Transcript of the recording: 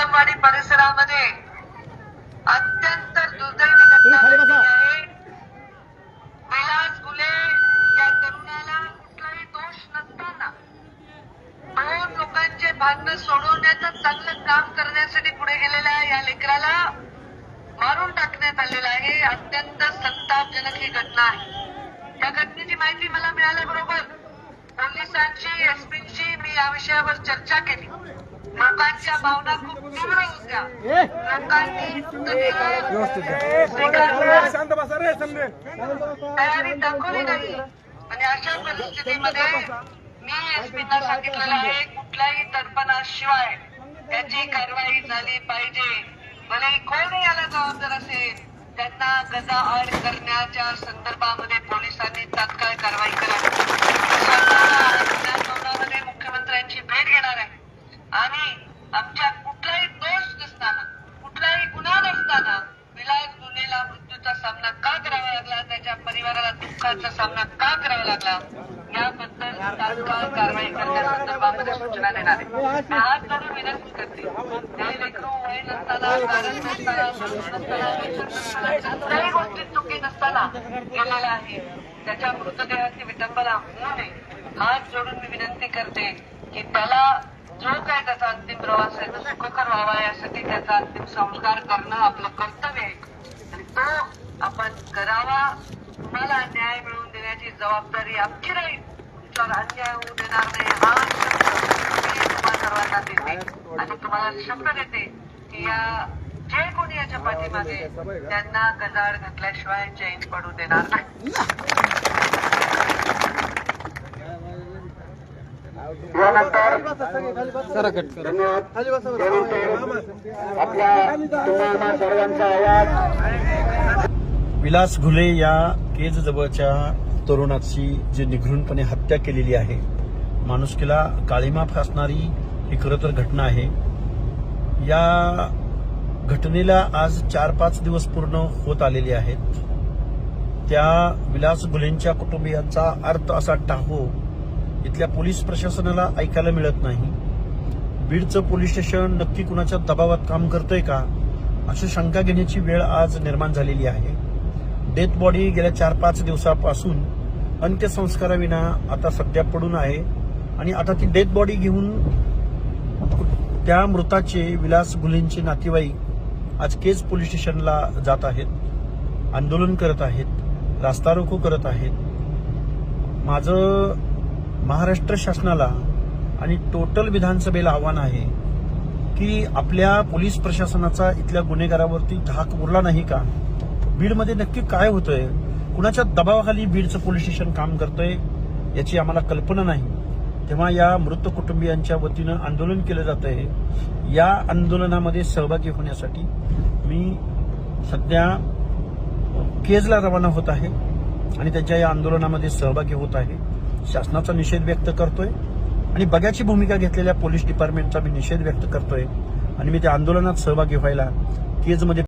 कदमवाडी परिसरामध्ये अत्यंत दुर्दैवी घटना घडली आहे। विलास गुले या तरुणाला कुठलाही दोष नसताना दोन लोकांचे भांडण सोडवण्याचं चांगलं काम करण्यासाठी पुढे गेलेल्या या लेकराला मारून टाकण्यात आलेलं आहे। अत्यंत संतापजनक ही घटना आहे। या घटनेची माहिती मला मिळाल्याबरोबर पोलिसांशी एसपींशी मी या विषयावर चर्चा केली। लोकांच्या भावना खूप तीव्र होत्या। लोकांनी तयारी दाखवली नाही आणि अशा परिस्थितीमध्ये मी एसपींना सांगितलेलं आहे कुठल्याही तडपणाशिवाय त्याची कारवाई झाली पाहिजे। भले कोणी याला जबाबदार असेल त्यांना गजाआड करण्याच्या संदर्भामध्ये पोलिसांनी तात्काळ कारवाई करावी। विधानभवनामध्ये मुख्यमंत्र्यांची भेट घेणार आहे आणि आमच्या कुठलाही दोष नसताना कुठलाही गुन्हा नसताना विलास गुन्हेला मृत्यूचा सामना का करावा लागला, त्याच्या परिवाराला दुःखाचा सामना का करावा लागला याबद्दल तात्काळ कारवाई करण्याच्या संदर्भामध्ये सूचना देणार आहे। मी हात जोडून विनंती करते ते लेकरू वय नसताना कारण नसताना कुठल्याही गोष्टीत चुकी नसताना गेलेला आहे। त्याच्या मृतदेहाची विटंबना होऊ नये हात जोडून मी विनंती करते की त्याला जो काय त्याचा अंतिम प्रवास आहे तो सुखकर व्हावा यासाठी त्याचा अंतिम संस्कार करणं आपलं कर्तव्य आहे आणि तो आपण करावा। तुम्हाला न्याय मिळवून देण्याची जबाबदारी आमची राहील। तुमच्यावर अन्याय होऊ देणार नाही हा मी तुम्हा सर्वांना देते आणि तुम्हाला शब्द देते की या जे कोणी याच्या पाठीमागे त्यांना गजाआड घातल्याशिवाय चैन पडू देणार नाही। यानंतर आपल्या सर्वांचा आवाज विलास घुले या केज जवळच्या तरुणाची जी निघृणपणे हत्या केलेली आहे, माणुसकीला काळिमा फासणारी ही खरं तर घटना आहे। या घटनेला आज 4-5 दिवस पूर्ण होत आलेले आहेत। त्या विलास घुलेंच्या कुटुंबियांचा अर्थ असा टाहो इथल्या पोलीस प्रशासनाला ऐकायला मिळत नाही। बीडचं पोलीस स्टेशन नक्की कुणाच्या दबावात काम करतंय का अशी शंका घेण्याची वेळ आज निर्माण झालेली आहे। डेथ बॉडी गेल्या 4-5 दिवसापासून अंत्यसंस्काराविना आता सध्या पडून आहे आणि आता ती डेथ बॉडी घेऊन त्या मृताचे विलास घुलेंचे नातेवाईक आज केज पोलीस स्टेशनला जात आहेत, आंदोलन करत आहेत, रास्ता रोको करत आहेत। माझं महाराष्ट्र शासनाला आणि टोटल विधानसभेला आव्हान आहे की आपल्या पोलीस प्रशासनाचा इथल्या गुन्हेगारावरती धाक उरला नाही का? बीडमध्ये नक्की काय होतंय, कुणाच्या दबावाखाली बीडचं पोलीस स्टेशन काम करतंय याची आम्हाला कल्पना नाही। तेव्हा या मृत कुटुंबियांच्या वतीनं आंदोलन केलं जात आहे। या आंदोलनामध्ये सहभागी होण्यासाठी मी सध्या केजला रवाना होत आहे आणि त्यांच्या या आंदोलनामध्ये सहभागी होत आहे। शासनाचा निषेध व्यक्त करतोय आणि बघ्याची भूमिका घेतलेल्या पोलीस डिपार्टमेंटचा मी निषेध व्यक्त करतोय आणि मी त्या आंदोलनात सहभागी व्हायला केजमध्ये